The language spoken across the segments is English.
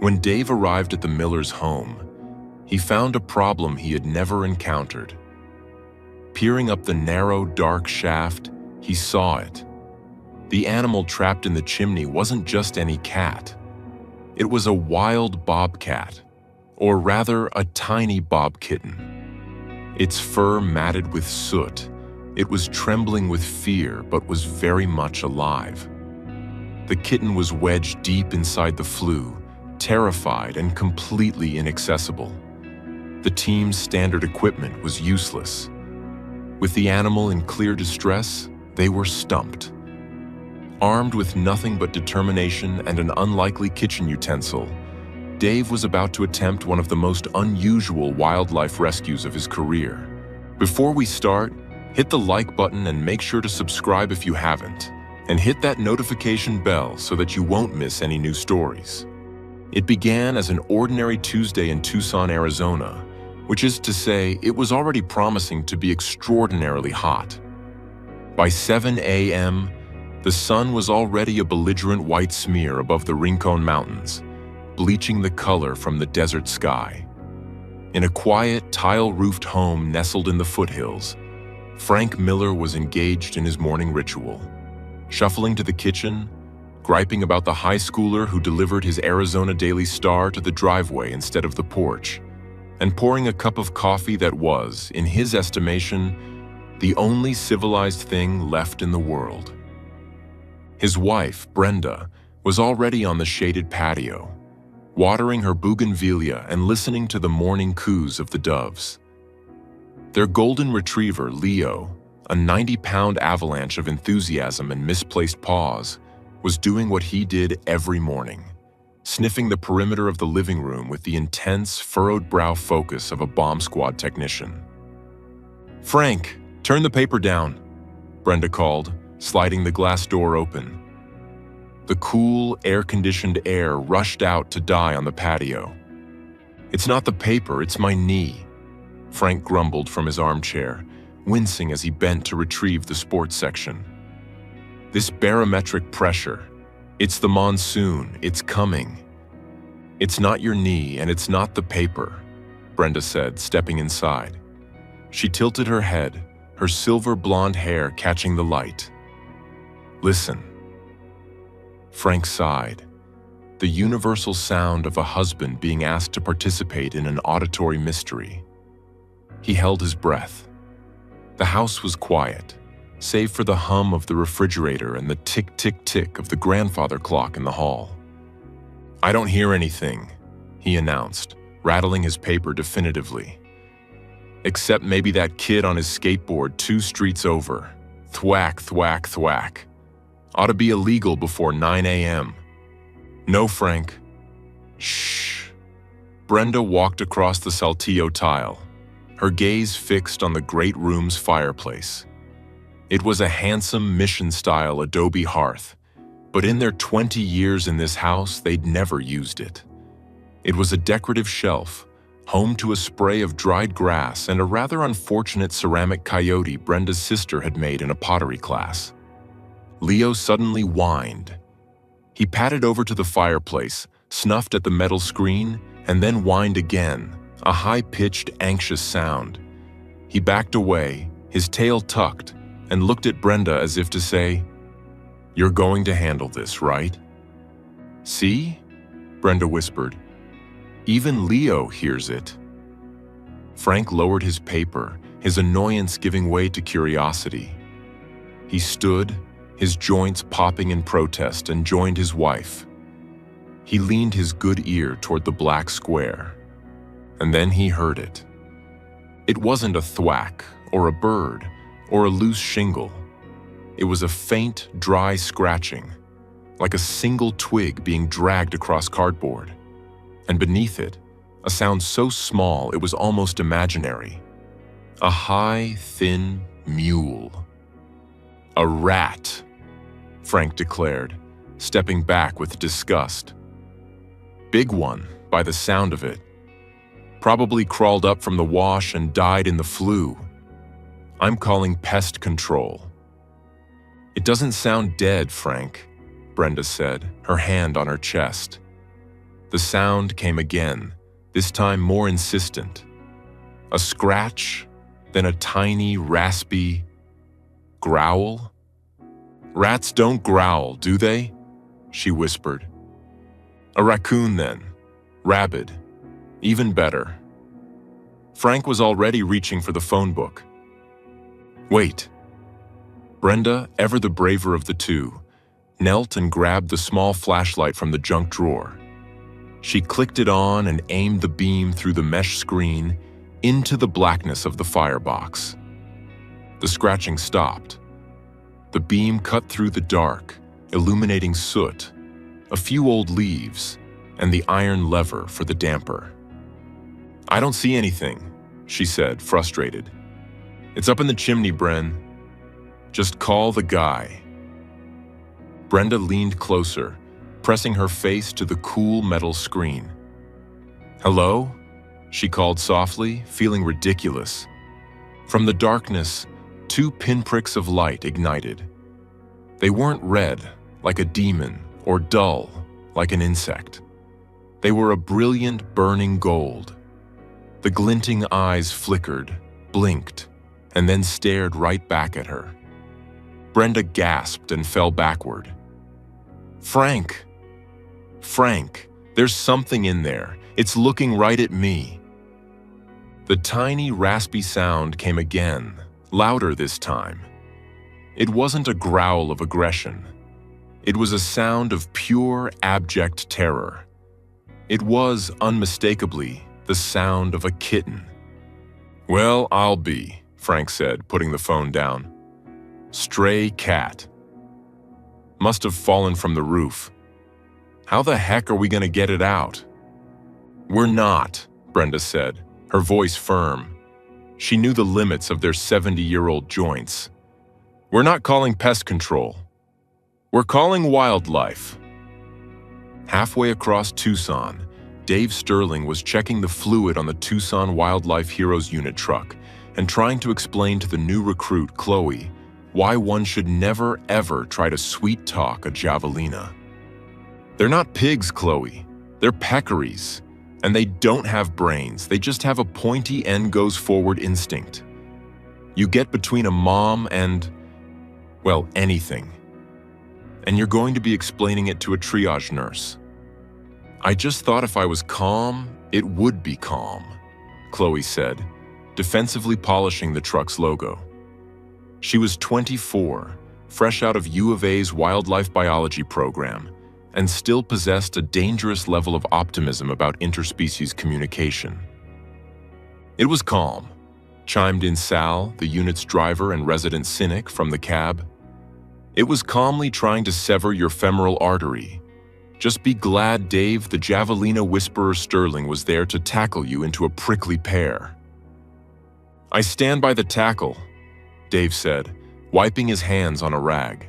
When Dave arrived at the miller's home, he found a problem he had never encountered. Peering up the narrow, dark shaft, he saw it. The animal trapped in the chimney wasn't just any cat. It was a wild bobcat, or rather a tiny bob kitten. Its fur matted with soot, it was trembling with fear but was very much alive. The kitten was wedged deep inside the flue, terrified and completely inaccessible. The team's standard equipment was useless. With the animal in clear distress, they were stumped. Armed with nothing but determination and an unlikely kitchen utensil, Dave was about to attempt one of the most unusual wildlife rescues of his career. Before we start, hit the like button and make sure to subscribe if you haven't, and hit that notification bell so that you won't miss any new stories. It began as an ordinary Tuesday in Tucson, Arizona, which is to say, it was already promising to be extraordinarily hot. By 7 a.m., the sun was already a belligerent white smear above the Rincon Mountains, bleaching the color from the desert sky. In a quiet, tile-roofed home nestled in the foothills, Frank Miller was engaged in his morning ritual, shuffling to the kitchen, griping about the high schooler who delivered his Arizona Daily Star to the driveway instead of the porch, and pouring a cup of coffee that was, in his estimation, the only civilized thing left in the world. His wife, Brenda, was already on the shaded patio, watering her bougainvillea and listening to the morning coos of the doves. Their golden retriever, Leo, a 90-pound avalanche of enthusiasm and misplaced paws, was doing what he did every morning, sniffing the perimeter of the living room with the intense, furrowed brow focus of a bomb squad technician. "Frank, turn the paper down," Brenda called, sliding the glass door open. The cool, air-conditioned air rushed out to die on the patio. "It's not the paper, it's my knee," Frank grumbled from his armchair, wincing as he bent to retrieve the sports section. "This barometric pressure, it's the monsoon, it's coming." "It's not your knee and it's not the paper," Brenda said, stepping inside. She tilted her head, her silver blonde hair catching the light. "Listen." Frank sighed, the universal sound of a husband being asked to participate in an auditory mystery. He held his breath. The house was quiet, save for the hum of the refrigerator and the tick-tick-tick of the grandfather clock in the hall. "I don't hear anything," he announced, rattling his paper definitively. "Except maybe that kid on his skateboard 2 streets over. Thwack, thwack, thwack. Ought to be illegal before 9 a.m. "No, Frank." "Shh." Brenda walked across the Saltillo tile, her gaze fixed on the great room's fireplace. It was a handsome mission-style adobe hearth, but in their 20 years in this house, they'd never used it. It was a decorative shelf, home to a spray of dried grass and a rather unfortunate ceramic coyote Brenda's sister had made in a pottery class. Leo suddenly whined. He padded over to the fireplace, snuffed at the metal screen, and then whined again, a high-pitched, anxious sound. He backed away, his tail tucked, and looked at Brenda as if to say, "You're going to handle this, right?" "See?" Brenda whispered. "Even Leo hears it." Frank lowered his paper, his annoyance giving way to curiosity. He stood, his joints popping in protest, and joined his wife. He leaned his good ear toward the black square, and then he heard it. It wasn't a thwack, or a bird, or a loose shingle. It was a faint, dry scratching, like a single twig being dragged across cardboard. And beneath it, a sound so small it was almost imaginary. A high, thin mewl. "A rat," Frank declared, stepping back with disgust. "Big one, by the sound of it. Probably crawled up from the wash and died in the flue. I'm calling pest control." "It doesn't sound dead, Frank," Brenda said, her hand on her chest. The sound came again, this time more insistent. A scratch, then a tiny, raspy growl. "Rats don't growl, do they?" she whispered. "A raccoon, then. Rabid. Even better." Frank was already reaching for the phone book. "Wait." Brenda, ever the braver of the two, knelt and grabbed the small flashlight from the junk drawer. She clicked it on and aimed the beam through the mesh screen into the blackness of the firebox. The scratching stopped. The beam cut through the dark, illuminating soot, a few old leaves, and the iron lever for the damper. "I don't see anything," she said, frustrated. "It's up in the chimney, Bren. Just call the guy." Brenda leaned closer, pressing her face to the cool metal screen. "Hello?" she called softly, feeling ridiculous. From the darkness, 2 pinpricks of light ignited. They weren't red, like a demon, or dull, like an insect. They were a brilliant, burning gold. The glinting eyes flickered, blinked, and then stared right back at her. Brenda gasped and fell backward. "Frank! Frank, there's something in there. It's looking right at me." The tiny, raspy sound came again, louder this time. It wasn't a growl of aggression. It was a sound of pure, abject terror. It was, unmistakably, the sound of a kitten. "Well, I'll be," Frank said, putting the phone down. "Stray cat. Must have fallen from the roof. How the heck are we going to get it out?" "We're not," Brenda said, her voice firm. She knew the limits of their 70-year-old joints. "We're not calling pest control. We're calling wildlife." Halfway across Tucson, Dave Sterling was checking the fluid on the Tucson Wildlife Heroes Unit truck and trying to explain to the new recruit, Chloe, why one should never, ever try to sweet-talk a javelina. "They're not pigs, Chloe. They're peccaries. And they don't have brains. They just have a pointy end-goes-forward instinct. You get between a mom and, well, anything. And you're going to be explaining it to a triage nurse." "I just thought if I was calm, it would be calm," Chloe said, defensively polishing the truck's logo. She was 24, fresh out of U of A's wildlife biology program, and still possessed a dangerous level of optimism about interspecies communication. "It was calm," chimed in Sal, the unit's driver and resident cynic, from the cab. "It was calmly trying to sever your femoral artery. Just be glad Dave, the javelina whisperer Sterling, was there to tackle you into a prickly pear." "I stand by the tackle," Dave said, wiping his hands on a rag.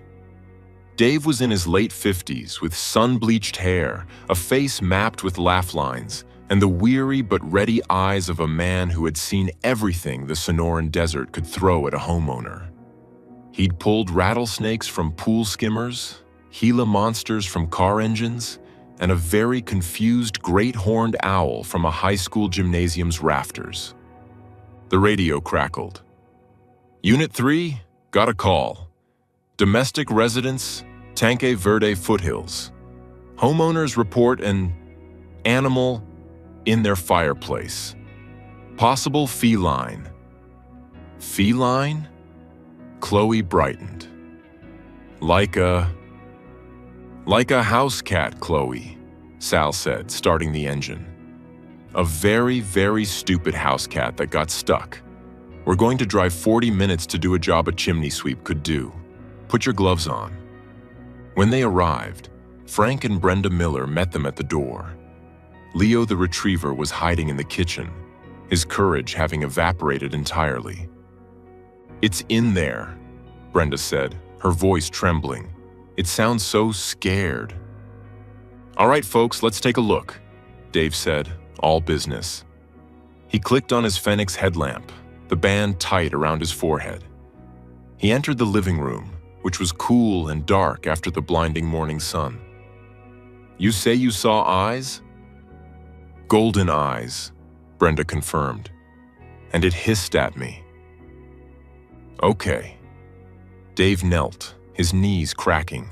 Dave was in his late 50s, with sun-bleached hair, a face mapped with laugh lines, and the weary but ready eyes of a man who had seen everything the Sonoran Desert could throw at a homeowner. He'd pulled rattlesnakes from pool skimmers, Gila monsters from car engines, and a very confused great horned owl from a high school gymnasium's rafters. The radio crackled. "Unit 3, got a call. Domestic residents, Tanque Verde foothills. Homeowners report an animal in their fireplace. Possible feline." "Feline?" Chloe brightened. Like a house cat, Chloe," Sal said, starting the engine. "A very, very stupid house cat that got stuck. We're going to drive 40 minutes to do a job a chimney sweep could do. Put your gloves on." When they arrived, Frank and Brenda Miller met them at the door. Leo the retriever was hiding in the kitchen, his courage having evaporated entirely. "It's in there," Brenda said, her voice trembling. "It sounds so scared." "All right, folks, let's take a look," Dave said, all business. He clicked on his Fenix headlamp, the band tight around his forehead. He entered the living room, which was cool and dark after the blinding morning sun. "You say you saw eyes?" Golden eyes, Brenda confirmed, and it hissed at me. Okay. Dave knelt, his knees cracking.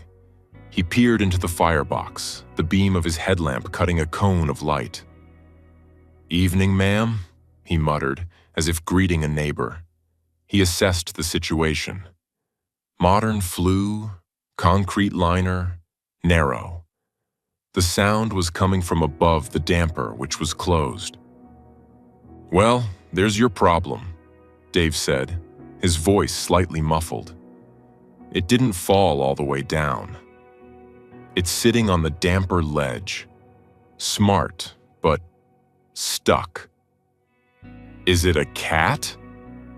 He peered into the firebox, the beam of his headlamp cutting a cone of light. "Evening, ma'am," he muttered, as if greeting a neighbor. He assessed the situation. Modern flue, concrete liner, narrow. The sound was coming from above the damper, which was closed. "Well, there's your problem," Dave said, his voice slightly muffled. "It didn't fall all the way down. It's sitting on the damper ledge. Smart, but stuck." "Is it a cat?"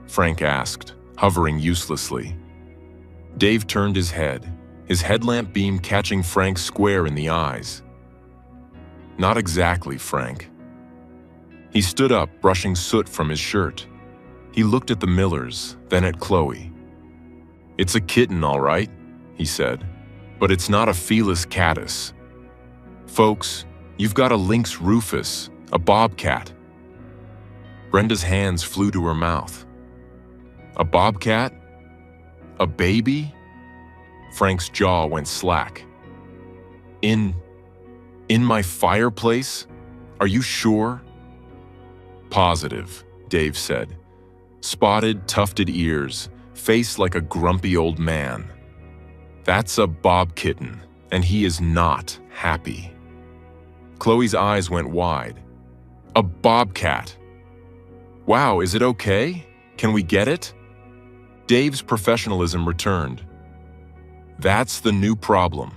Frank asked, hovering uselessly. Dave turned his head, his headlamp beam catching Frank square in the eyes. "Not exactly, Frank." He stood up, brushing soot from his shirt. He looked at the Millers, then at Chloe. "It's a kitten, all right," he said, "but it's not a Felis catus. Folks, you've got a Lynx rufus, a bobcat." Brenda's hands flew to her mouth. "A bobcat? A baby?" Frank's jaw went slack. In my fireplace? Are you sure?" "Positive," Dave said. "Spotted, tufted ears, face like a grumpy old man. That's a bob kitten, and he is not happy." Chloe's eyes went wide. "A bobcat? Wow, is it okay? Can we get it?" Dave's professionalism returned. "That's the new problem.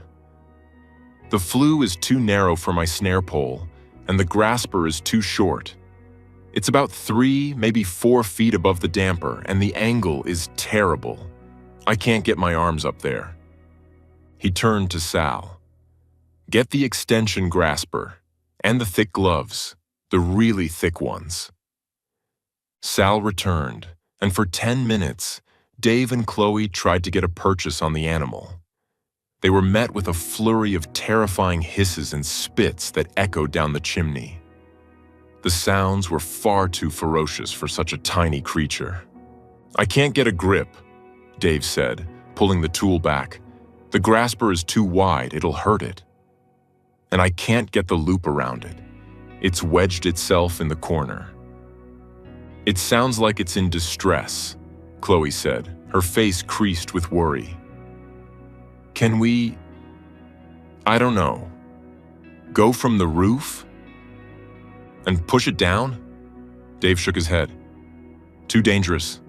The flue is too narrow for my snare pole, and the grasper is too short. It's about 3, maybe 4 feet above the damper, and the angle is terrible. I can't get my arms up there." He turned to Sal. "Get the extension grasper, and the thick gloves, the really thick ones." Sal returned, and for 10 minutes, Dave and Chloe tried to get a purchase on the animal. They were met with a flurry of terrifying hisses and spits that echoed down the chimney. The sounds were far too ferocious for such a tiny creature. "I can't get a grip," Dave said, pulling the tool back. "The grasper is too wide, it'll hurt it. And I can't get the loop around it. It's wedged itself in the corner." "It sounds like it's in distress," Chloe said, her face creased with worry. "Can we, I don't know, go from the roof? And push it down?" Dave shook his head. "Too dangerous.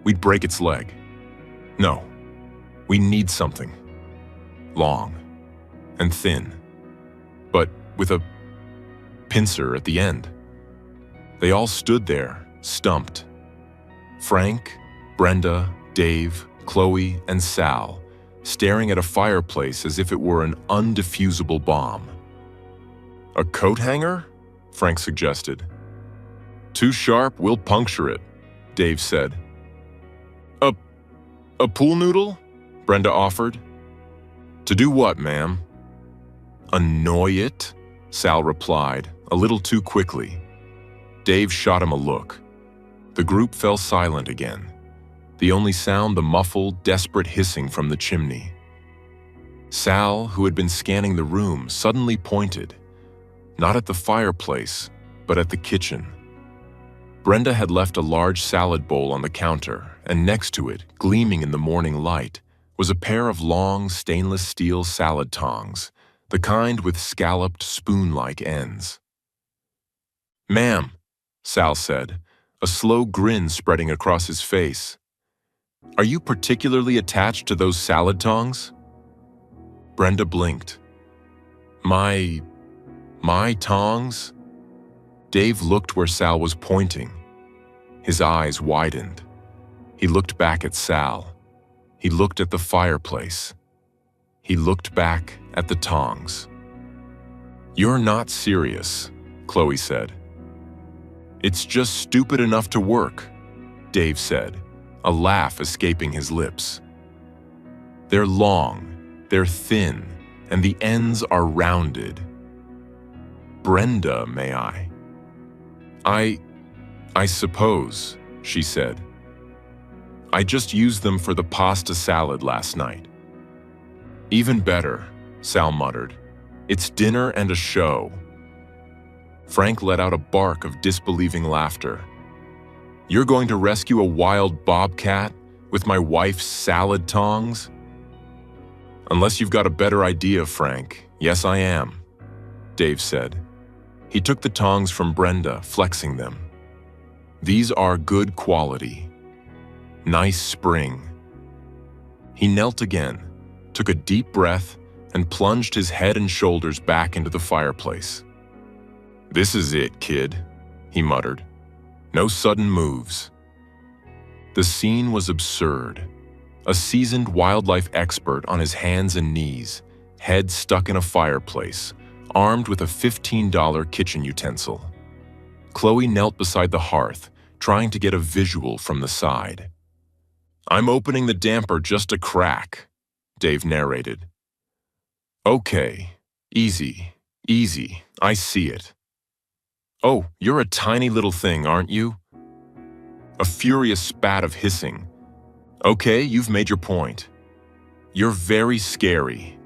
We'd break its leg. No, we need something. Long and thin, but with a pincer at the end." They all stood there, stumped. Frank, Brenda, Dave, Chloe, and Sal, staring at a fireplace as if it were an undefusable bomb. "A coat hanger?" Frank suggested. "Too sharp, we'll puncture it," Dave said. A pool noodle?" Brenda offered. "To do what, ma'am?" "Annoy it," Sal replied, a little too quickly. Dave shot him a look. The group fell silent again, the only sound the muffled, desperate hissing from the chimney. Sal, who had been scanning the room, suddenly pointed, not at the fireplace, but at the kitchen. Brenda had left a large salad bowl on the counter, and next to it, gleaming in the morning light, was a pair of long stainless steel salad tongs, the kind with scalloped spoon-like ends. "Ma'am," Sal said, a slow grin spreading across his face. "Are you particularly attached to those salad tongs?" Brenda blinked. My tongs?" Dave looked where Sal was pointing. His eyes widened. He looked back at Sal. He looked at the fireplace. He looked back at the tongs. "You're not serious," Chloe said. "It's just stupid enough to work," Dave said, a laugh escaping his lips. "They're long, they're thin, and the ends are rounded." Brenda, may I? I suppose, she said. I just used them for the pasta salad last night. Even better, Sal muttered. It's dinner and a show. Frank let out a bark of disbelieving laughter. You're going to rescue a wild bobcat with my wife's salad tongs? Unless you've got a better idea, Frank, yes I am, Dave said. He took the tongs from Brenda, flexing them. These are good quality. Nice spring. He knelt again, took a deep breath, and plunged his head and shoulders back into the fireplace. This is it, kid, he muttered. No sudden moves. The scene was absurd. A seasoned wildlife expert on his hands and knees, head stuck in a fireplace, armed with a $15 kitchen utensil. Chloe knelt beside the hearth, trying to get a visual from the side. I'm opening the damper just a crack, Dave narrated. Okay, easy, I see it. Oh, you're a tiny little thing, aren't you? A furious spat of hissing. Okay, you've made your point. You're very scary.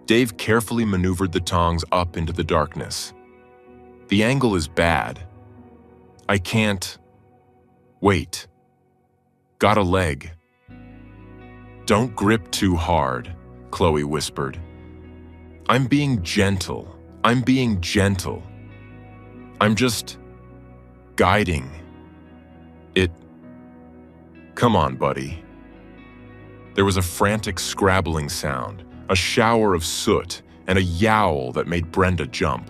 Dave carefully maneuvered the tongs up into the darkness. The angle is bad. I can't... Wait. Got a leg. Don't grip too hard, Chloe whispered. I'm being gentle. I'm just guiding. Come on, buddy. There was a frantic scrabbling sound, a shower of soot, and a yowl that made Brenda jump.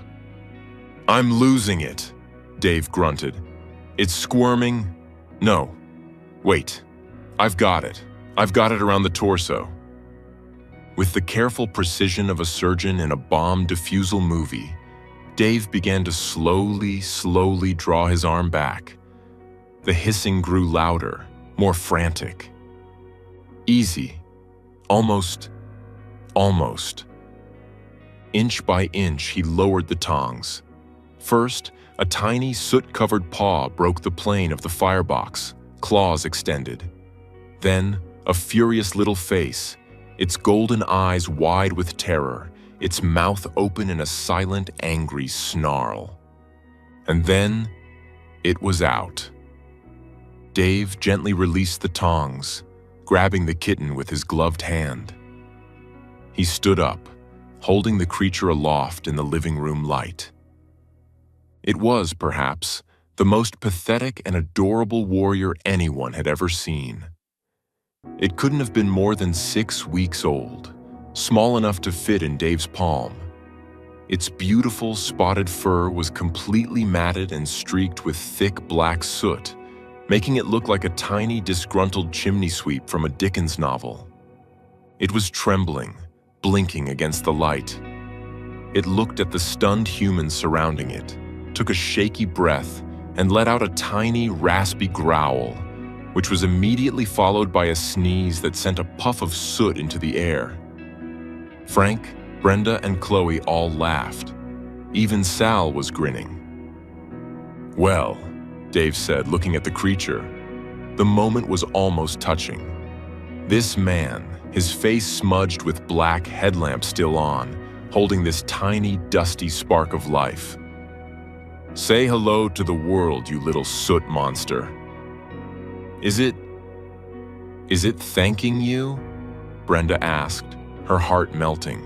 I'm losing it, Dave grunted. It's squirming. No. Wait. I've got it. I've got it around the torso. With the careful precision of a surgeon in a bomb defusal movie, Dave began to slowly draw his arm back. The hissing grew louder, more frantic. Easy. Almost. Inch by inch, he lowered the tongs. First, a tiny soot-covered paw broke the plane of the firebox, claws extended. Then, a furious little face, its golden eyes wide with terror, its mouth open in a silent, angry snarl. And then, it was out. Dave gently released the tongs, grabbing the kitten with his gloved hand. He stood up, holding the creature aloft in the living room light. It was, perhaps, the most pathetic and adorable warrior anyone had ever seen. It couldn't have been more than 6 weeks old, small enough to fit in Dave's palm. Its beautiful spotted fur was completely matted and streaked with thick black soot, making it look like a tiny, disgruntled chimney sweep from a Dickens novel. It was trembling, blinking against the light. It looked at the stunned humans surrounding it, took a shaky breath, and let out a tiny, raspy growl, which was immediately followed by a sneeze that sent a puff of soot into the air. Frank, Brenda, and Chloe all laughed. Even Sal was grinning. Well, Dave said, looking at the creature. The moment was almost touching. This man, his face smudged with black headlamp still on, holding this tiny, dusty spark of life. Say hello to the world, you little soot monster. Is it thanking you? Brenda asked, her heart melting.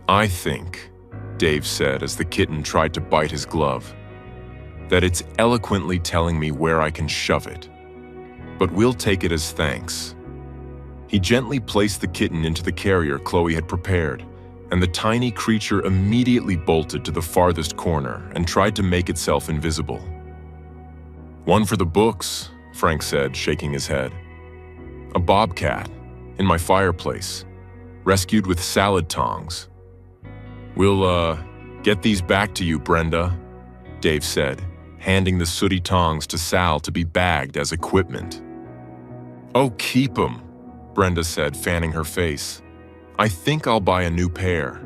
I think, Dave said as the kitten tried to bite his glove, that it's eloquently telling me where I can shove it. But we'll take it as thanks. He gently placed the kitten into the carrier Chloe had prepared, and the tiny creature immediately bolted to the farthest corner and tried to make itself invisible. One for the books, Frank said, shaking his head. A bobcat, in my fireplace, rescued with salad tongs. We'll, get these back to you, Brenda, Dave said, handing the sooty tongs to Sal to be bagged as equipment. Oh, keep 'em, Brenda said, fanning her face. I think I'll buy a new pair.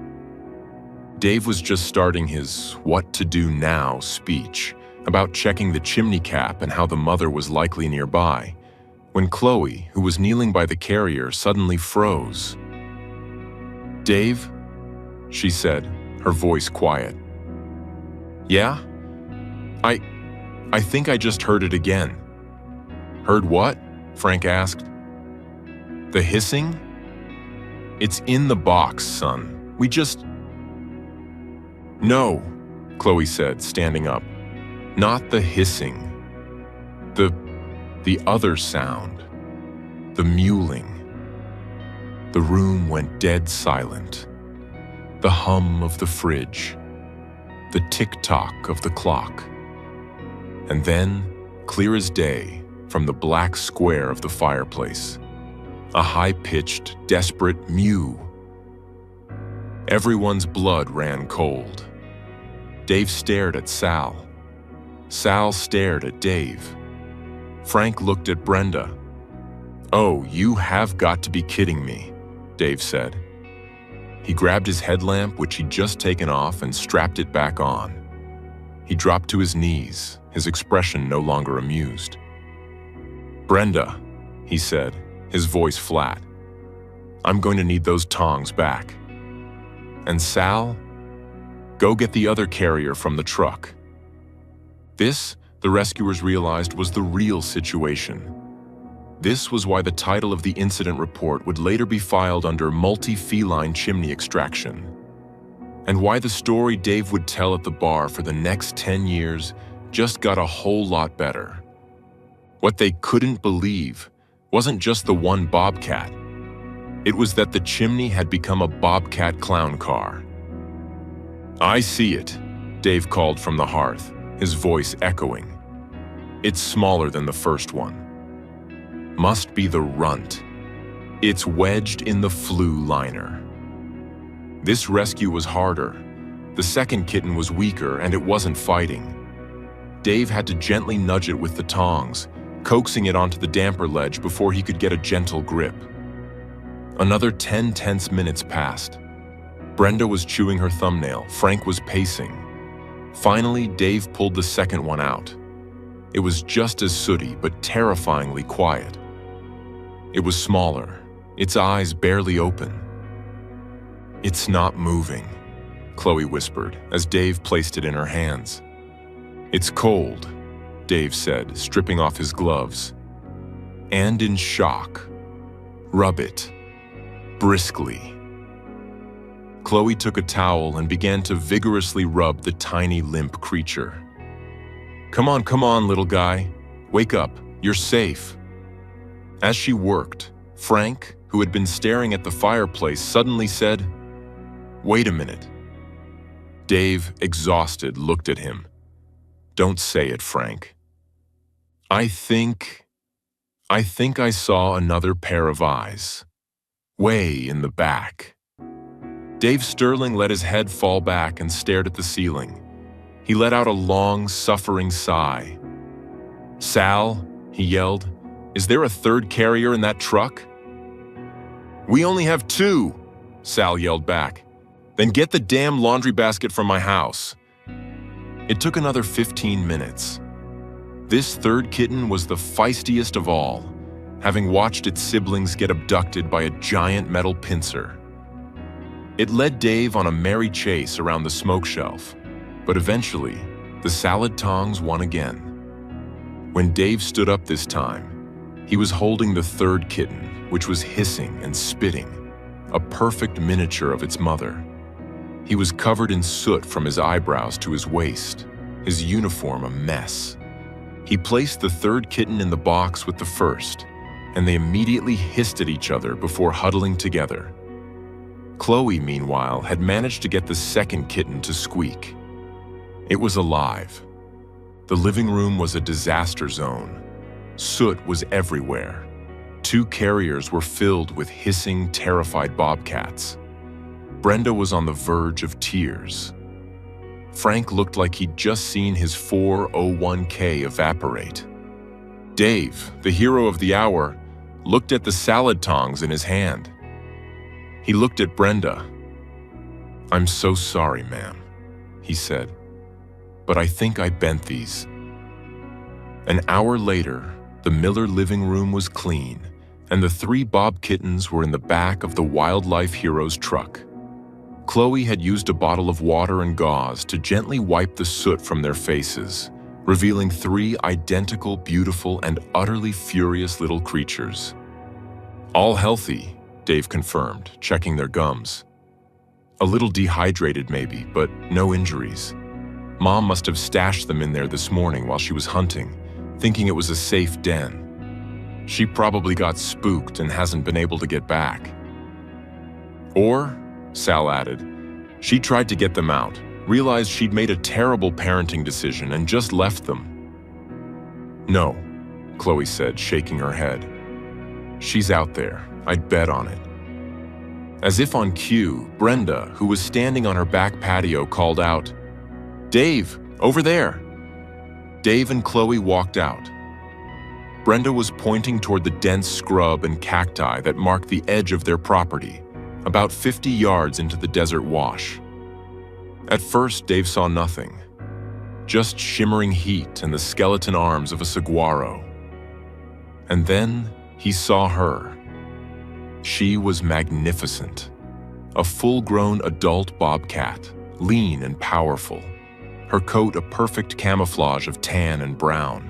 Dave was just starting his what to do now speech about checking the chimney cap and how the mother was likely nearby, when Chloe, who was kneeling by the carrier, suddenly froze. "Dave?" she said, her voice quiet. "Yeah? I think I just heard it again." "Heard what?" Frank asked. "The hissing? It's in the box, son. We just—" "No," Chloe said, standing up. "Not the hissing. The other sound. The mewling." The room went dead silent. The hum of the fridge. The tick-tock of the clock. And then, clear as day, from the black square of the fireplace, a high-pitched, desperate mew. Everyone's blood ran cold. Dave stared at Sal. Sal stared at Dave. Frank looked at Brenda. "Oh, you have got to be kidding me," Dave said. He grabbed his headlamp, which he'd just taken off, and strapped it back on. He dropped to his knees, his expression no longer amused. "Brenda," he said, his voice flat, "I'm going to need those tongs back. And Sal, go get the other carrier from the truck." This, the rescuers realized, was the real situation. This was why the title of the incident report would later be filed under multi-feline chimney extraction, and why the story Dave would tell at the bar for the next 10 years just got a whole lot better. What they couldn't believe wasn't just the one bobcat. It was that the chimney had become a bobcat clown car. "I see it," Dave called from the hearth, his voice echoing. "It's smaller than the first one. Must be the runt. It's wedged in the flue liner." This rescue was harder. The second kitten was weaker, and it wasn't fighting. Dave had to gently nudge it with the tongs, coaxing it onto the damper ledge before he could get a gentle grip. Another 10 tense minutes passed. Brenda was chewing her thumbnail. Frank was pacing. Finally, Dave pulled the second one out. It was just as sooty, but terrifyingly quiet. It was smaller, its eyes barely open. "It's not moving," Chloe whispered as Dave placed it in her hands. "It's cold," Dave said, stripping off his gloves. "And in shock. Rub it. Briskly." Chloe took a towel and began to vigorously rub the tiny, limp creature. Come on, little guy. Wake up. You're safe." As she worked, Frank, who had been staring at the fireplace, suddenly said, "Wait a minute." Dave, exhausted, looked at him. "Don't say it, Frank." I think I saw another pair of eyes. Way in the back." Dave Sterling let his head fall back and stared at the ceiling. He let out a long, suffering sigh. "Sal," he yelled, "is there a third carrier in that truck?" "We only have 2, Sal yelled back. "Then get the damn laundry basket from my house." It took another 15 minutes. This third kitten was the feistiest of all, having watched its siblings get abducted by a giant metal pincer. It led Dave on a merry chase around the smoke shelf, but eventually, the salad tongs won again. When Dave stood up this time, he was holding the third kitten, which was hissing and spitting, a perfect miniature of its mother. He was covered in soot from his eyebrows to his waist, his uniform a mess. He placed the third kitten in the box with the first, and they immediately hissed at each other before huddling together. Chloe, meanwhile, had managed to get the second kitten to squeak. It was alive. The living room was a disaster zone. Soot was everywhere. 2 carriers were filled with hissing, terrified bobcats. Brenda was on the verge of tears. Frank looked like he'd just seen his 401k evaporate. Dave, the hero of the hour, looked at the salad tongs in his hand. He looked at Brenda. "I'm so sorry, ma'am," he said, "but I think I bent these." An hour later, the Miller living room was clean, and the 3 Bob kittens were in the back of the Wildlife Heroes truck. Chloe had used a bottle of water and gauze to gently wipe the soot from their faces, revealing 3 identical, beautiful, and utterly furious little creatures. "All healthy," Dave confirmed, checking their gums. "A little dehydrated maybe, but no injuries. Mom must have stashed them in there this morning while she was hunting, thinking it was a safe den. She probably got spooked and hasn't been able to get back." Or, Sal added, she tried to get them out, realized she'd made a terrible parenting decision and just left them. "No," Chloe said, shaking her head. "She's out there. I'd bet on it." As if on cue, Brenda, who was standing on her back patio, called out, "Dave, over there!" Dave and Chloe walked out. Brenda was pointing toward the dense scrub and cacti that marked the edge of their property, about 50 yards into the desert wash. At first, Dave saw nothing, just shimmering heat and the skeleton arms of a saguaro. And then he saw her. She was magnificent, a full-grown adult bobcat, lean and powerful, her coat a perfect camouflage of tan and brown.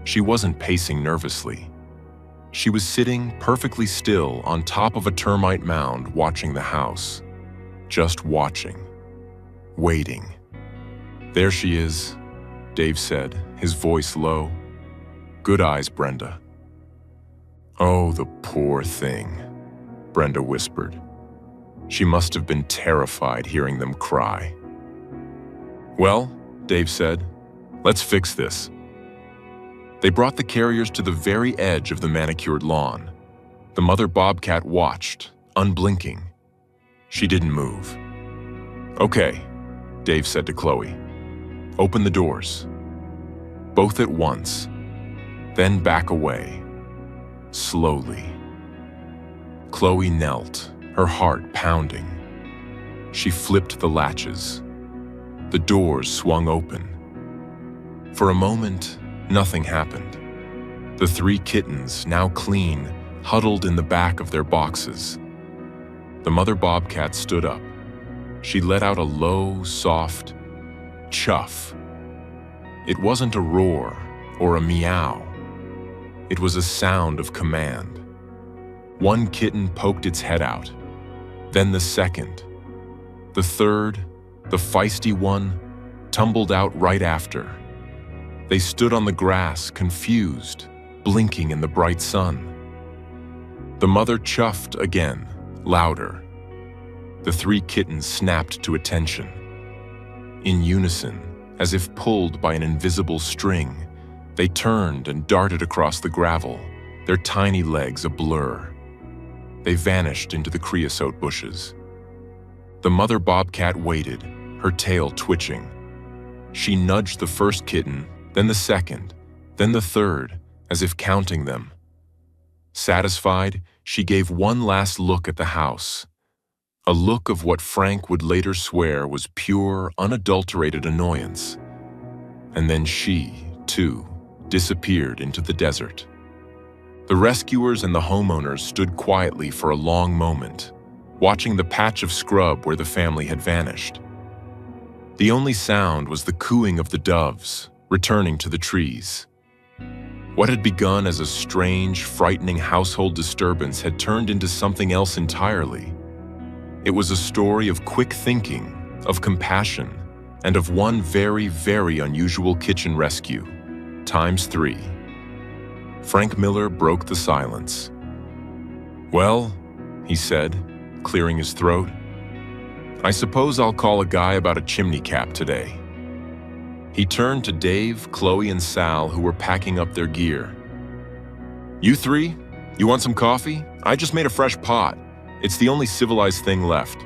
She wasn't pacing nervously. She was sitting perfectly still on top of a termite mound watching the house. Just watching. Waiting. "There she is," Dave said, his voice low. "Good eyes, Brenda." "Oh, the poor thing," Brenda whispered. She must have been terrified hearing them cry. "Well," Dave said, "let's fix this." They brought the carriers to the very edge of the manicured lawn. The mother bobcat watched, unblinking. She didn't move. "Okay," Dave said to Chloe. "Open the doors." Both at once, then back away, slowly. Chloe knelt, her heart pounding. She flipped the latches. The doors swung open. For a moment, nothing happened. The 3 kittens, now clean, huddled in the back of their boxes. The mother bobcat stood up. She let out a low, soft chuff. It wasn't a roar or a meow. It was a sound of command. One kitten poked its head out, then the second. The third, the feisty one, tumbled out right after. They stood on the grass, confused, blinking in the bright sun. The mother chuffed again, louder. The 3 kittens snapped to attention. In unison, as if pulled by an invisible string, they turned and darted across the gravel, their tiny legs a blur. They vanished into the creosote bushes. The mother bobcat waited, her tail twitching. She nudged the first kitten, then the second, then the third, as if counting them. Satisfied, she gave one last look at the house, a look of what Frank would later swear was pure, unadulterated annoyance. And then she, too, disappeared into the desert. The rescuers and the homeowners stood quietly for a long moment, watching the patch of scrub where the family had vanished. The only sound was the cooing of the doves, returning to the trees. What had begun as a strange, frightening household disturbance had turned into something else entirely. It was a story of quick thinking, of compassion, and of one very, very unusual kitchen rescue, ×3. Frank Miller broke the silence. "Well," he said, clearing his throat, "I suppose I'll call a guy about a chimney cap today." He turned to Dave, Chloe, and Sal, who were packing up their gear. "You 3, you want some coffee? I just made a fresh pot. It's the only civilized thing left."